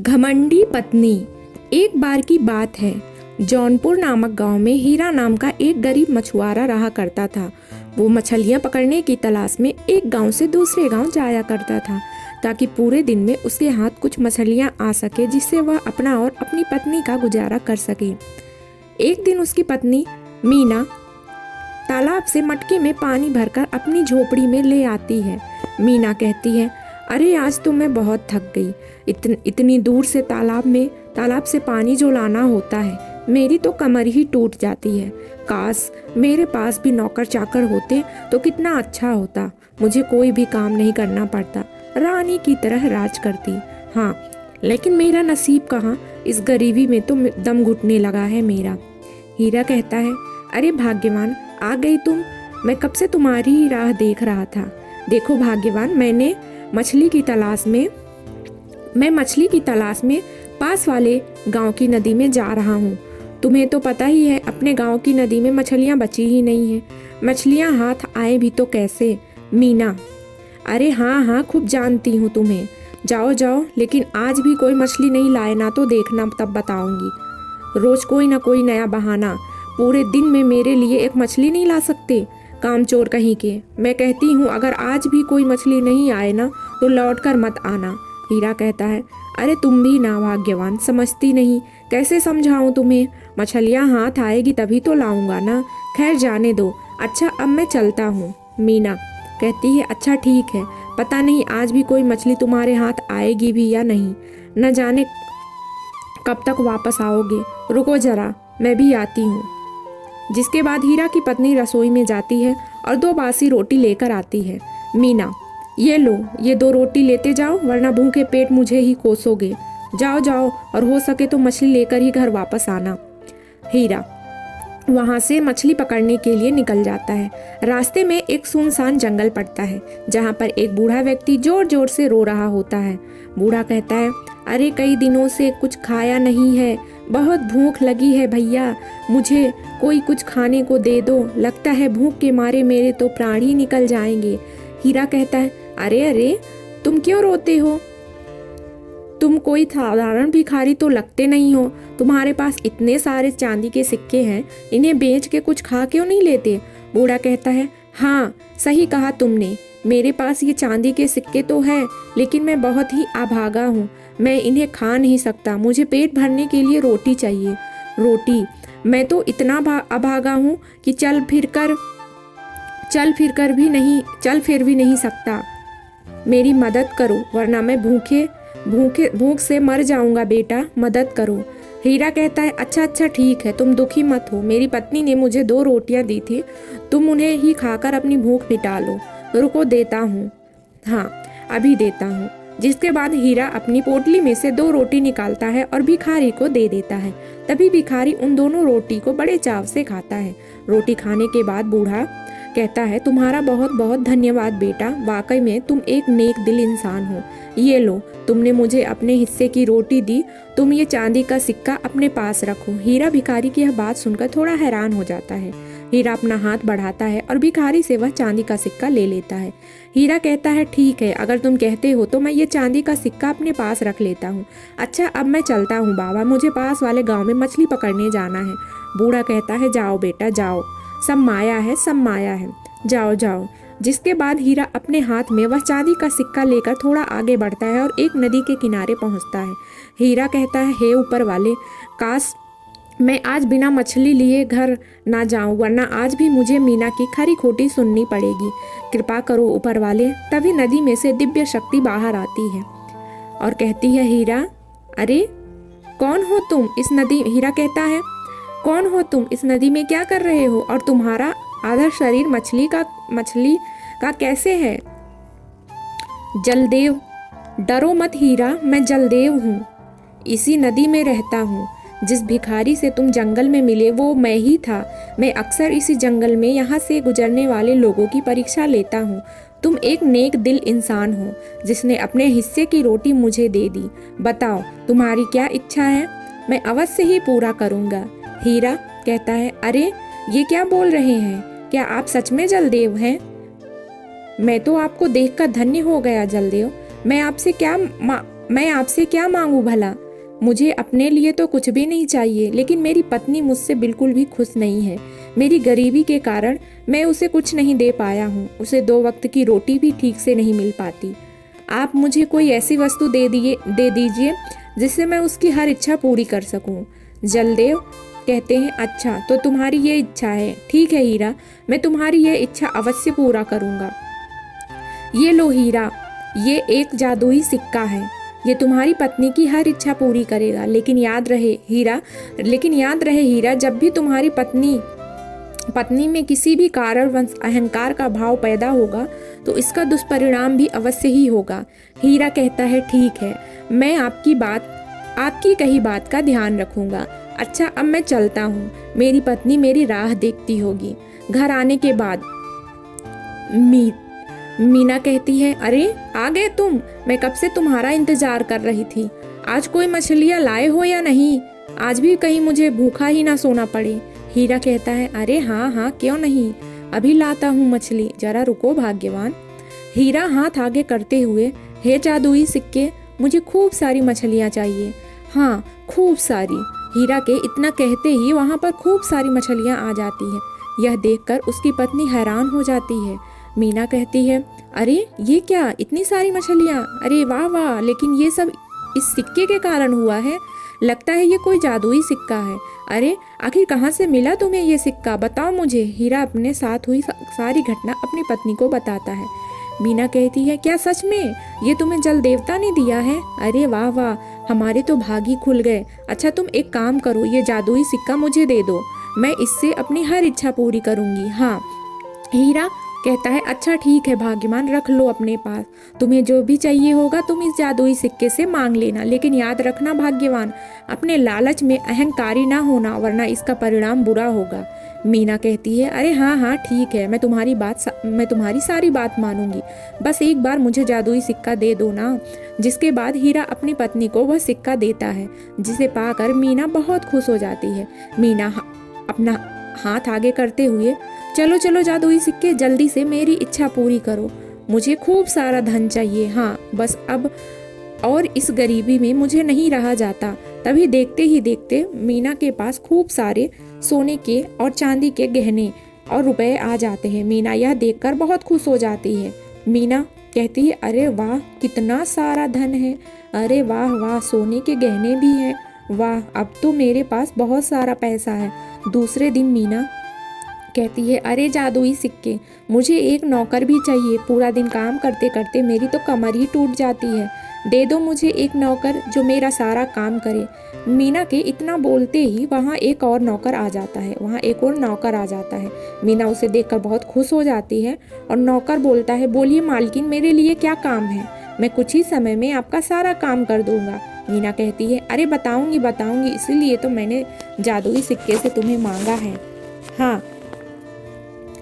घमंडी पत्नी। एक बार की बात है, जौनपुर नामक गांव में हीरा नाम का एक गरीब मछुआरा रहा करता था। वो मछलियां पकड़ने की तलाश में एक गांव से दूसरे गांव जाया करता था ताकि पूरे दिन में उसके हाथ कुछ मछलियां आ सके जिससे वह अपना और अपनी पत्नी का गुजारा कर सके। एक दिन उसकी पत्नी मीना तालाब से मटके में पानी भरकर अपनी झोपड़ी में ले आती है। मीना कहती है, अरे आज तो मैं बहुत थक गई। इतनी दूर से तालाब से पानी जो लाना होता है, मेरी तो कमर ही टूट जाती है। काश मेरे पास भी नौकर चाकर होते तो कितना अच्छा होता। मुझे कोई भी काम नहीं करना पड़ता, रानी की तरह राज करती। हाँ, लेकिन मेरा नसीब कहाँ, इस गरीबी में तो दम घुटने लगा है मेरा। हीरा कहता है, अरे भाग्यवान, आ गई तुम। मैं कब से तुम्हारी ही राह देख रहा था। देखो भाग्यवान, मैं मछली की तलाश में पास वाले गांव की नदी में जा रहा हूँ। तुम्हें तो पता ही है, अपने गांव की नदी में मछलियाँ बची ही नहीं हैं। मछलियाँ हाथ आए भी तो कैसे। मीना, अरे हाँ, खूब जानती हूँ तुम्हें। जाओ जाओ, लेकिन आज भी कोई मछली नहीं लाए ना तो देखना, तब बताऊंगी। रोज कोई ना कोई नया बहाना। पूरे दिन में मेरे लिए एक मछली नहीं ला सकते, कामचोर कहीं के। मैं कहती हूँ, अगर आज भी कोई मछली नहीं आए ना तो लौट कर मत आना। हीरा कहता है, अरे तुम भी ना भाग्यवान, समझती नहीं। कैसे समझाऊं तुम्हें। मछलियाँ हाथ आएगी तभी तो लाऊंगा ना। खैर जाने दो। अच्छा, अब मैं चलता हूँ। मीना कहती है, अच्छा ठीक है। पता नहीं आज भी कोई मछली तुम्हारे हाथ आएगी भी या नहीं। न जाने कब तक वापस आओगे। रुको जरा, मैं भी आती हूँ। जिसके बाद हीरा की पत्नी रसोई में जाती है और 2 बासी रोटी लेकर आती है। मीना, ये लो, ये 2 रोटी लेते जाओ, वरना भूखे पेट मुझे ही कोसोगे। जाओ जाओ, और हो सके तो मछली लेकर ही घर वापस आना। हीरा वहाँ से मछली पकड़ने के लिए निकल जाता है। रास्ते में एक सुनसान जंगल पड़ता है जहाँ पर एक बूढ़ा व्यक्ति जोर जोर से रो रहा होता है। बूढ़ा कहता है, अरे कई दिनों से कुछ खाया नहीं है, बहुत भूख लगी है भैया, मुझे कोई कुछ खाने को दे दो। लगता है भूख के मारे मेरे तो प्राण ही निकल जाएंगे। हीरा कहता है, अरे तुम क्यों रोते हो। तुम कोई साधारण भिखारी तो लगते नहीं हो। तुम्हारे पास इतने सारे चांदी के सिक्के हैं, इन्हें बेच के कुछ खा क्यों नहीं लेते। बूढ़ा कहता है, हाँ सही कहा तुमने, मेरे पास ये चांदी के सिक्के तो है, लेकिन मैं बहुत ही अभागा हूँ। मैं इन्हें खा नहीं सकता। मुझे पेट भरने के लिए रोटी चाहिए। रोटी, मैं तो इतना अभागा हूँ कि चल फिर भी नहीं सकता। मेरी मदद करो, वरना मैं भूख से मर जाऊंगा। बेटा मदद करो। हीरा कहता है, अच्छा ठीक है, तुम दुखी मत हो। मेरी पत्नी ने मुझे 2 रोटियां दी थी, तुम उन्हें ही खाकर अपनी भूख मिटा लो। रुको, देता हूँ। हाँ, अभी देता हूँ। जिसके बाद हीरा अपनी पोटली में से 2 रोटी निकालता है और भिखारी को दे देता है। तभी भिखारी उन दोनों रोटी को बड़े चाव से खाता है। रोटी खाने के बाद बूढ़ा कहता है, तुम्हारा बहुत बहुत धन्यवाद बेटा, वाकई में तुम एक नेक दिल इंसान हो। ये लो, तुमने मुझे अपने हिस्से की रोटी दी, तुम ये चांदी का सिक्का अपने पास रखो। हीरा भिखारी की यह बात सुनकर थोड़ा हैरान हो जाता है। हीरा अपना हाथ बढ़ाता है और भिखारी से वह चांदी का सिक्का ले लेता है। हीरा कहता है, ठीक है, अगर तुम कहते हो तो मैं ये चांदी का सिक्का अपने पास रख लेता हूँ। अच्छा, अब मैं चलता हूँ बाबा, मुझे पास वाले गाँव में मछली पकड़ने जाना है। बूढ़ा कहता है, जाओ बेटा जाओ, सब माया है, जाओ जाओ। जिसके बाद हीरा अपने हाथ में वह चांदी का सिक्का लेकर थोड़ा आगे बढ़ता है और एक नदी के किनारे पहुंचता है। हीरा कहता है, हे ऊपर वाले, काश मैं आज बिना मछली लिए घर ना जाऊं, वरना आज भी मुझे मीना की खरी खोटी सुननी पड़ेगी। कृपा करो ऊपर वाले। तभी नदी में से दिव्य शक्ति बाहर आती है और कहती है, हीरा, अरे कौन हो तुम इस नदी। हीरा कहता है, कौन हो तुम, इस नदी में क्या कर रहे हो, और तुम्हारा आधा शरीर मछली का कैसे है। जलदेव, डरो मत हीरा, मैं जलदेव हूँ, इसी नदी में रहता हूँ। जिस भिखारी से तुम जंगल में मिले वो मैं ही था। मैं अक्सर इसी जंगल में यहाँ से गुजरने वाले लोगों की परीक्षा लेता हूँ। तुम एक नेक दिल इंसान हो जिसने अपने हिस्से की रोटी मुझे दे दी। बताओ तुम्हारी क्या इच्छा है, मैं अवश्य ही पूरा करूँगा। हीरा कहता है, अरे ये क्या बोल रहे हैं, क्या आप सच में जलदेव हैं। मैं तो आपको देखकर धन्य हो गया जलदेव। मैं आपसे क्या मैं आपसे क्या मांगू भला? मुझे अपने लिए तो कुछ भी नहीं चाहिए, लेकिन मेरी पत्नी मुझसे बिल्कुल भी खुश नहीं है। मेरी गरीबी के कारण मैं उसे कुछ नहीं दे पाया हूँ। उसे 2 वक्त की रोटी भी ठीक से नहीं मिल पाती। आप मुझे कोई ऐसी वस्तु दे दीजिए जिससे मैं उसकी हर इच्छा पूरी कर सकूं। जलदेव कहते हैं, अच्छा तो तुम्हारी ये इच्छा है, ठीक है हीरा, मैं तुम्हारी ये इच्छा अवश्य पूरा करूंगा। ये लो हीरा, ये एक जादुई सिक्का है। ये तुम्हारी पत्नी की हर इच्छा पूरी करेगा। लेकिन याद रहे हीरा, जब भी तुम्हारी पत्नी में किसी भी कारणवश अहंकार का भाव पैदा होगा तो इसका दुष्परिणाम भी अवश्य ही होगा। हीरा कहता है, ठीक है, मैं आपकी कही बात का ध्यान रखूंगा। अच्छा, अब मैं चलता हूँ। मेरी पत्नी मेरी राह देखती होगी। घर आने के बाद मीना कहती है, अरे आ गए तुम, मैं कब से तुम्हारा इंतजार कर रही थी। आज कोई मछलियाँ लाए हो या नहीं? आज भी कहीं मुझे भूखा ही ना सोना पड़े। हीरा कहता है, अरे हाँ, क्यों नहीं, अभी लाता हूँ मछली, जरा रुको भाग्यवान। हीरा हाथ आगे करते हुए, हे जादुई सिक्के, मुझे खूब सारी मछलियाँ चाहिए। हाँ, खूब सारी। हीरा के इतना कहते ही वहाँ पर खूब सारी मछलियाँ आ जाती है। यह देखकर उसकी पत्नी हैरान हो जाती है। मीना कहती है, अरे ये क्या, इतनी सारी मछलियाँ, अरे वाह वाह, लेकिन ये सब इस सिक्के के कारण हुआ है। लगता है ये कोई जादुई सिक्का है। अरे आखिर कहाँ से मिला तुम्हें ये सिक्का, बताओ मुझे। हीरा अपने साथ हुई सारी घटना अपनी पत्नी को बताता है। मीना कहती है, क्या सच में ये तुम्हें जल देवता ने दिया है? अरे वाह वाह, हमारे तो भाग ही खुल गए। अच्छा तुम एक काम करो, ये जादुई सिक्का मुझे दे दो, मैं इससे अपनी हर इच्छा पूरी करूंगी। हाँ, हीरा कहता है, अच्छा ठीक है भाग्यवान, रख लो अपने पास, तुम्हें जो भी चाहिए होगा तुम इस जादुई सिक्के से मांग लेना। लेकिन याद रखना भाग्यवान, अपने लालच में अहंकारी ना होना, वरना इसका परिणाम बुरा होगा। मीना कहती है, अरे हाँ ठीक है, मैं तुम्हारी सारी बात मानूंगी, बस एक बार मुझे जादुई सिक्का दे दो ना। जिसके बाद हीरा अपनी पत्नी को वह सिक्का देता है, जिसे पाकर मीना बहुत खुश हो जाती है। मीना अपना हाथ आगे करते हुए, चलो जादुई सिक्के, जल्दी से मेरी इच्छा पूरी करो, मुझे खूब सारा धन चाहिए। हाँ बस अब और इस गरीबी में मुझे नहीं रहा जाता। तभी देखते ही देखते मीना के पास खूब सारे सोने के और चांदी के गहने और रुपए आ जाते हैं। मीना यह देखकर बहुत खुश हो जाती है। मीना कहती है, अरे वाह कितना सारा धन है, अरे वाह वाह, सोने के गहने भी हैं, वाह अब तो मेरे पास बहुत सारा पैसा है। दूसरे दिन मीना कहती है, अरे जादुई सिक्के, मुझे एक नौकर भी चाहिए, पूरा दिन काम करते करते मेरी तो कमर ही टूट जाती है, दे दो मुझे एक नौकर जो मेरा सारा काम करे। मीना के इतना बोलते ही वहाँ एक और नौकर आ जाता है। मीना उसे देखकर बहुत खुश हो जाती है और नौकर बोलता है, बोलिए मालकिन, मेरे लिए क्या काम है, मैं कुछ ही समय में आपका सारा काम कर दूंगा। मीना कहती है, अरे बताऊंगी, इसीलिए तो मैंने जादुई सिक्के से तुम्हें मांगा है। हाँ,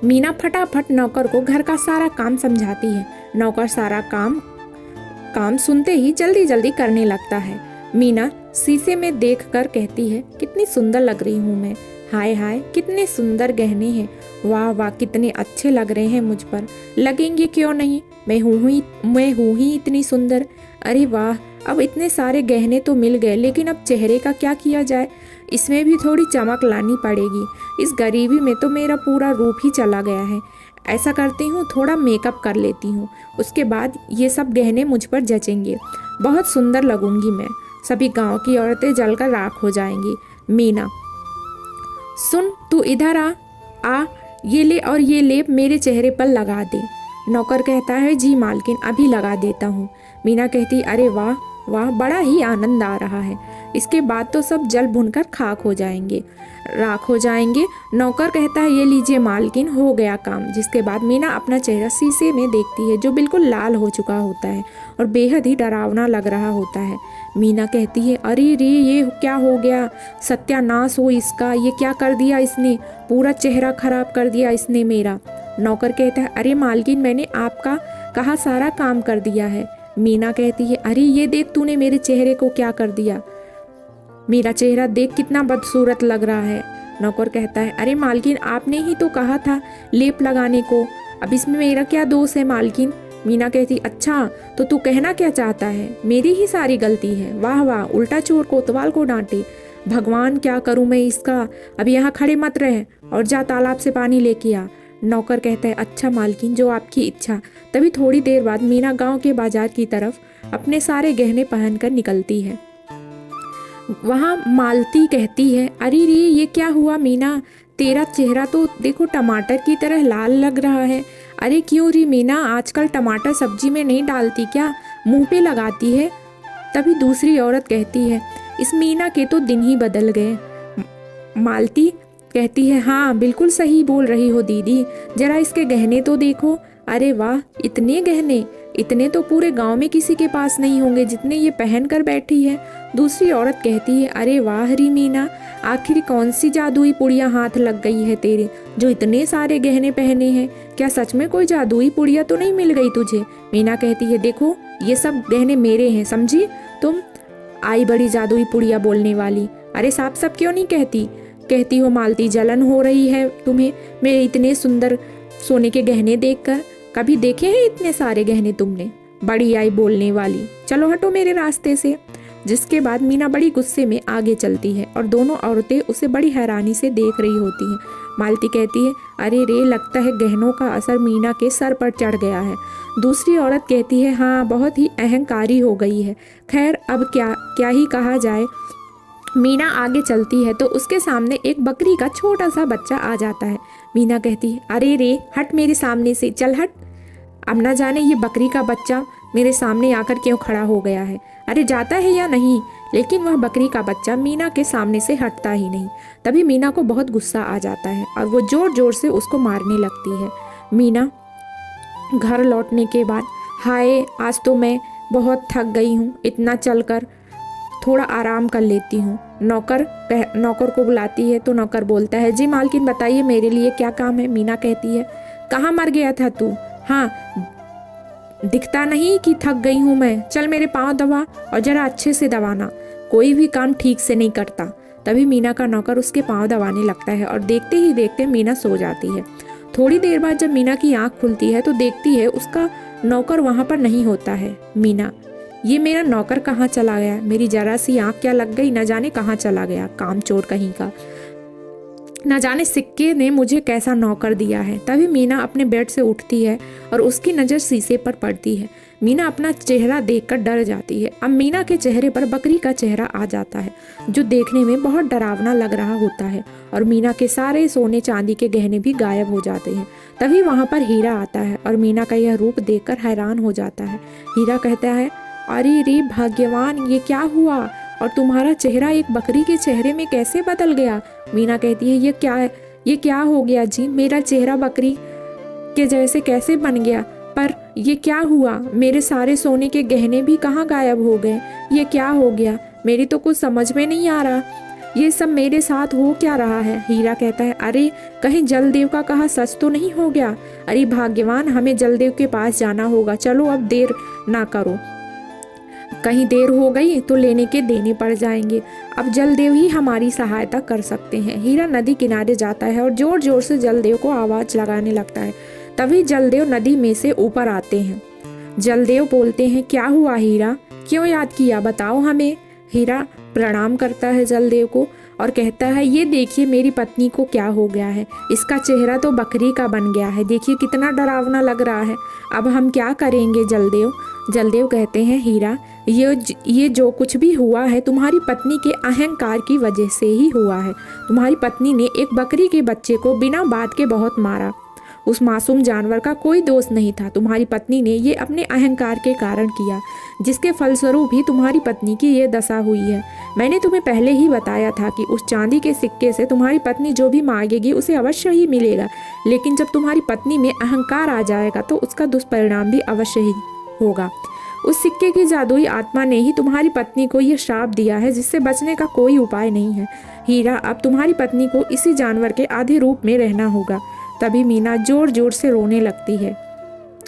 मीना फटाफट नौकर को घर का सारा काम समझाती है। नौकर सारा काम सुनते ही जल्दी जल्दी करने लगता है। मीना शीशे में देखकर कहती है, कितनी सुंदर लग रही हूँ मैं, हाय हाय कितने सुंदर गहने हैं, वाह वाह कितने अच्छे लग रहे हैं मुझ पर, लगेंगे क्यों नहीं, मैं हूँ ही इतनी सुंदर। अरे वाह, अब इतने सारे गहने तो मिल गए, लेकिन अब चेहरे का क्या किया जाए, इसमें भी थोड़ी चमक लानी पड़ेगी। इस गरीबी में तो मेरा पूरा रूप ही चला गया है। ऐसा करती हूँ, थोड़ा मेकअप कर लेती हूँ, उसके बाद ये सब गहने मुझ पर जचेंगे, बहुत सुंदर लगूंगी मैं, सभी गांव की औरतें जलकर राख हो जाएंगी। मीना, सुन तू इधर आ, ये ले और ये लेप मेरे चेहरे पर लगा दे। नौकर कहता है, जी मालकिन, अभी लगा देता हूँ। मीना कहती, अरे वाह वाह, बड़ा ही आनंद आ रहा है, इसके बाद तो सब जल भुनकर राख हो जाएंगे। नौकर कहता है, ये लीजिए मालकिन, हो गया काम। जिसके बाद मीना अपना चेहरा शीशे में देखती है, जो बिल्कुल लाल हो चुका होता है और बेहद ही डरावना लग रहा होता है। मीना कहती है, अरे रे ये क्या हो गया, सत्यानाश हो इसका, ये क्या कर दिया इसने, पूरा चेहरा खराब कर दिया इसने मेरा। नौकर कहता है, अरे मालकिन, मैंने आपका कहा सारा काम कर दिया है। मीना कहती है, अरे ये देख तूने मेरे चेहरे को क्या कर दिया, मेरा चेहरा देख कितना बदसूरत लग रहा है। नौकर कहता है, अरे मालकिन, आपने ही तो कहा था लेप लगाने को, अब इसमें मेरा क्या दोष है मालकिन, मीना कहती, अच्छा तो तू कहना क्या चाहता है, मेरी ही सारी गलती है। वाह वाह, उल्टा चोर कोतवाल को डांटे। भगवान क्या करूं मैं इसका, अब यहाँ खड़े मत रह और जा तालाब से पानी लेके आ। नौकर कहता है, अच्छा मालकिन, जो आपकी इच्छा। तभी थोड़ी देर बाद मीना गांव के बाजार की तरफ अपने सारे गहने पहनकर निकलती है। वहाँ मालती कहती है, अरे रे ये क्या हुआ मीना, तेरा चेहरा तो देखो टमाटर की तरह लाल लग रहा है। अरे क्यों री मीना, आजकल टमाटर सब्जी में नहीं डालती क्या, मुंह पे लगाती है। तभी दूसरी औरत कहती है, इस मीना के तो दिन ही बदल गए। मालती कहती है, हाँ बिल्कुल सही बोल रही हो दीदी, जरा इसके गहने तो देखो। अरे वाह, इतने गहने, इतने तो पूरे गांव में किसी के पास नहीं होंगे जितने ये पहन कर बैठी है। दूसरी औरत कहती है, अरे वाह री मीना, आखिर कौन सी जादुई पुड़िया हाथ लग गई है तेरे, जो इतने सारे गहने पहने हैं। क्या सच में कोई जादुई पुड़िया तो नहीं मिल गई तुझे। मीना कहती है, देखो ये सब गहने मेरे हैं, समझी तुम। आई बड़ी जादुई पुड़िया बोलने वाली। अरे साफ साफ क्यों नहीं कहती हो मालती, जलन हो रही है तुम्हें मेरे इतने सुंदर सोने के गहने देखकर। कभी देखे हैं इतने सारे गहने तुमने। बड़ी आई बोलने वाली, चलो हटो मेरे रास्ते से। जिसके बाद मीना बड़ी गुस्से में आगे चलती है और दोनों औरतें उसे बड़ी हैरानी से देख रही होती हैं। मालती कहती है, अरे रे, लगता है गहनों का असर मीना के सर पर चढ़ गया है। दूसरी औरत कहती है, हाँ बहुत ही अहंकारी हो गई है। खैर अब क्या ही कहा जाए। मीना आगे चलती है तो उसके सामने एक बकरी का छोटा सा बच्चा आ जाता है। मीना कहती है, अरे रे, हट मेरे सामने से, चल हट। अब ना जाने ये बकरी का बच्चा मेरे सामने आकर क्यों खड़ा हो गया है। अरे जाता है या नहीं, लेकिन वह बकरी का बच्चा मीना के सामने से हटता ही नहीं। तभी मीना को बहुत गुस्सा आ जाता है और वो जोर जोर से उसको मारने लगती है। मीना घर लौटने के बाद, हाय आज तो मैं बहुत थक गई हूँ, इतना चलकर थोड़ा आराम कर लेती हूँ। नौकर को बुलाती है तो नौकर बोलता है, जी मालकिन बताइए मेरे लिए क्या काम है। मीना कहती है, कहाँ मर गया था तू, हाँ दिखता नहीं कि थक गई हूँ मैं, चल मेरे पाँव दबा और जरा अच्छे से दबाना, कोई भी काम ठीक से नहीं करता। तभी मीना का नौकर उसके पाँव दबाने लगता है और देखते ही देखते मीना सो जाती है। थोड़ी देर बाद जब मीना की आँख खुलती है तो देखती है उसका नौकर वहाँ पर नहीं होता है। मीना, ये मेरा नौकर कहाँ चला गया, मेरी जरा सी आँख क्या लग गई, न जाने कहाँ चला गया, कामचोर कहीं का, न जाने सिक्के ने मुझे कैसा नौकर दिया है। तभी मीना अपने बेड से उठती है और उसकी नज़र शीशे पर पड़ती है। मीना अपना चेहरा देखकर डर जाती है। अब मीना के चेहरे पर बकरी का चेहरा आ जाता है जो देखने में बहुत डरावना लग रहा होता है और मीना के सारे सोने चांदी के गहने भी गायब हो जाते हैं। तभी वहाँ पर हीरा आता है और मीना का यह रूप देखकर हैरान हो जाता है। हीरा कहता है, अरे रे भाग्यवान, ये क्या हुआ और तुम्हारा चेहरा एक बकरी के चेहरे में कैसे बदल गया। मीना कहती है, ये क्या हो गया जी, मेरा चेहरा बकरी के जैसे कैसे बन गया, पर ये क्या हुआ, मेरे सारे सोने के गहने भी कहाँ गायब हो गए, ये क्या हो गया, मेरी तो कुछ समझ में नहीं आ रहा, ये सब मेरे साथ हो क्या रहा है। हीरा कहता है, अरे कहीं जलदेव का कहा सच तो नहीं हो गया। अरे भाग्यवान, हमें जलदेव के पास जाना होगा, चलो अब देर ना करो, कहीं देर हो गई तो लेने के देने पड़ जाएंगे, अब जलदेव ही हमारी सहायता कर सकते हैं। हीरा नदी किनारे जाता है और जोर जोर से जलदेव को आवाज लगाने लगता है। तभी जलदेव नदी में से ऊपर आते हैं। जलदेव बोलते हैं, क्या हुआ हीरा, क्यों याद किया, बताओ हमें। हीरा प्रणाम करता है जलदेव को और कहता है, ये देखिए मेरी पत्नी को क्या हो गया है, इसका चेहरा तो बकरी का बन गया है, देखिए कितना डरावना लग रहा है, अब हम क्या करेंगे जलदेव। जलदेव कहते हैं, हीरा ये जो कुछ भी हुआ है तुम्हारी पत्नी के अहंकार की वजह से ही हुआ है। तुम्हारी पत्नी ने एक बकरी के बच्चे को बिना बात के बहुत मारा, उस मासूम जानवर का कोई दोष नहीं था, तुम्हारी पत्नी ने ये अपने अहंकार के कारण किया, जिसके फलस्वरूप ही तुम्हारी पत्नी की ये दशा हुई है। मैंने तुम्हें पहले ही बताया था कि उस चांदी के सिक्के से तुम्हारी पत्नी जो भी मांगेगी उसे अवश्य ही मिलेगा, लेकिन जब तुम्हारी पत्नी में अहंकार आ जाएगा तो उसका दुष्परिणाम भी अवश्य ही होगा। उस सिक्के की जादुई आत्मा ने ही तुम्हारी पत्नी को यह श्राप दिया है, जिससे बचने का कोई उपाय नहीं है। हीरा, अब तुम्हारी पत्नी को इसी जानवर के आधे रूप में रहना होगा। तभी मीना जोर जोर से रोने लगती है।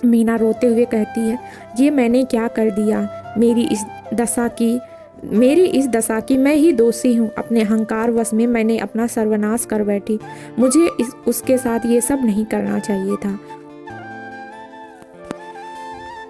मीना रोते हुए कहती है, ये मैंने क्या कर दिया, मेरी इस दशा की मैं ही दोषी हूँ, अपने अहंकार वश में मैंने अपना सर्वनाश कर बैठी, मुझे उसके साथ ये सब नहीं करना चाहिए था।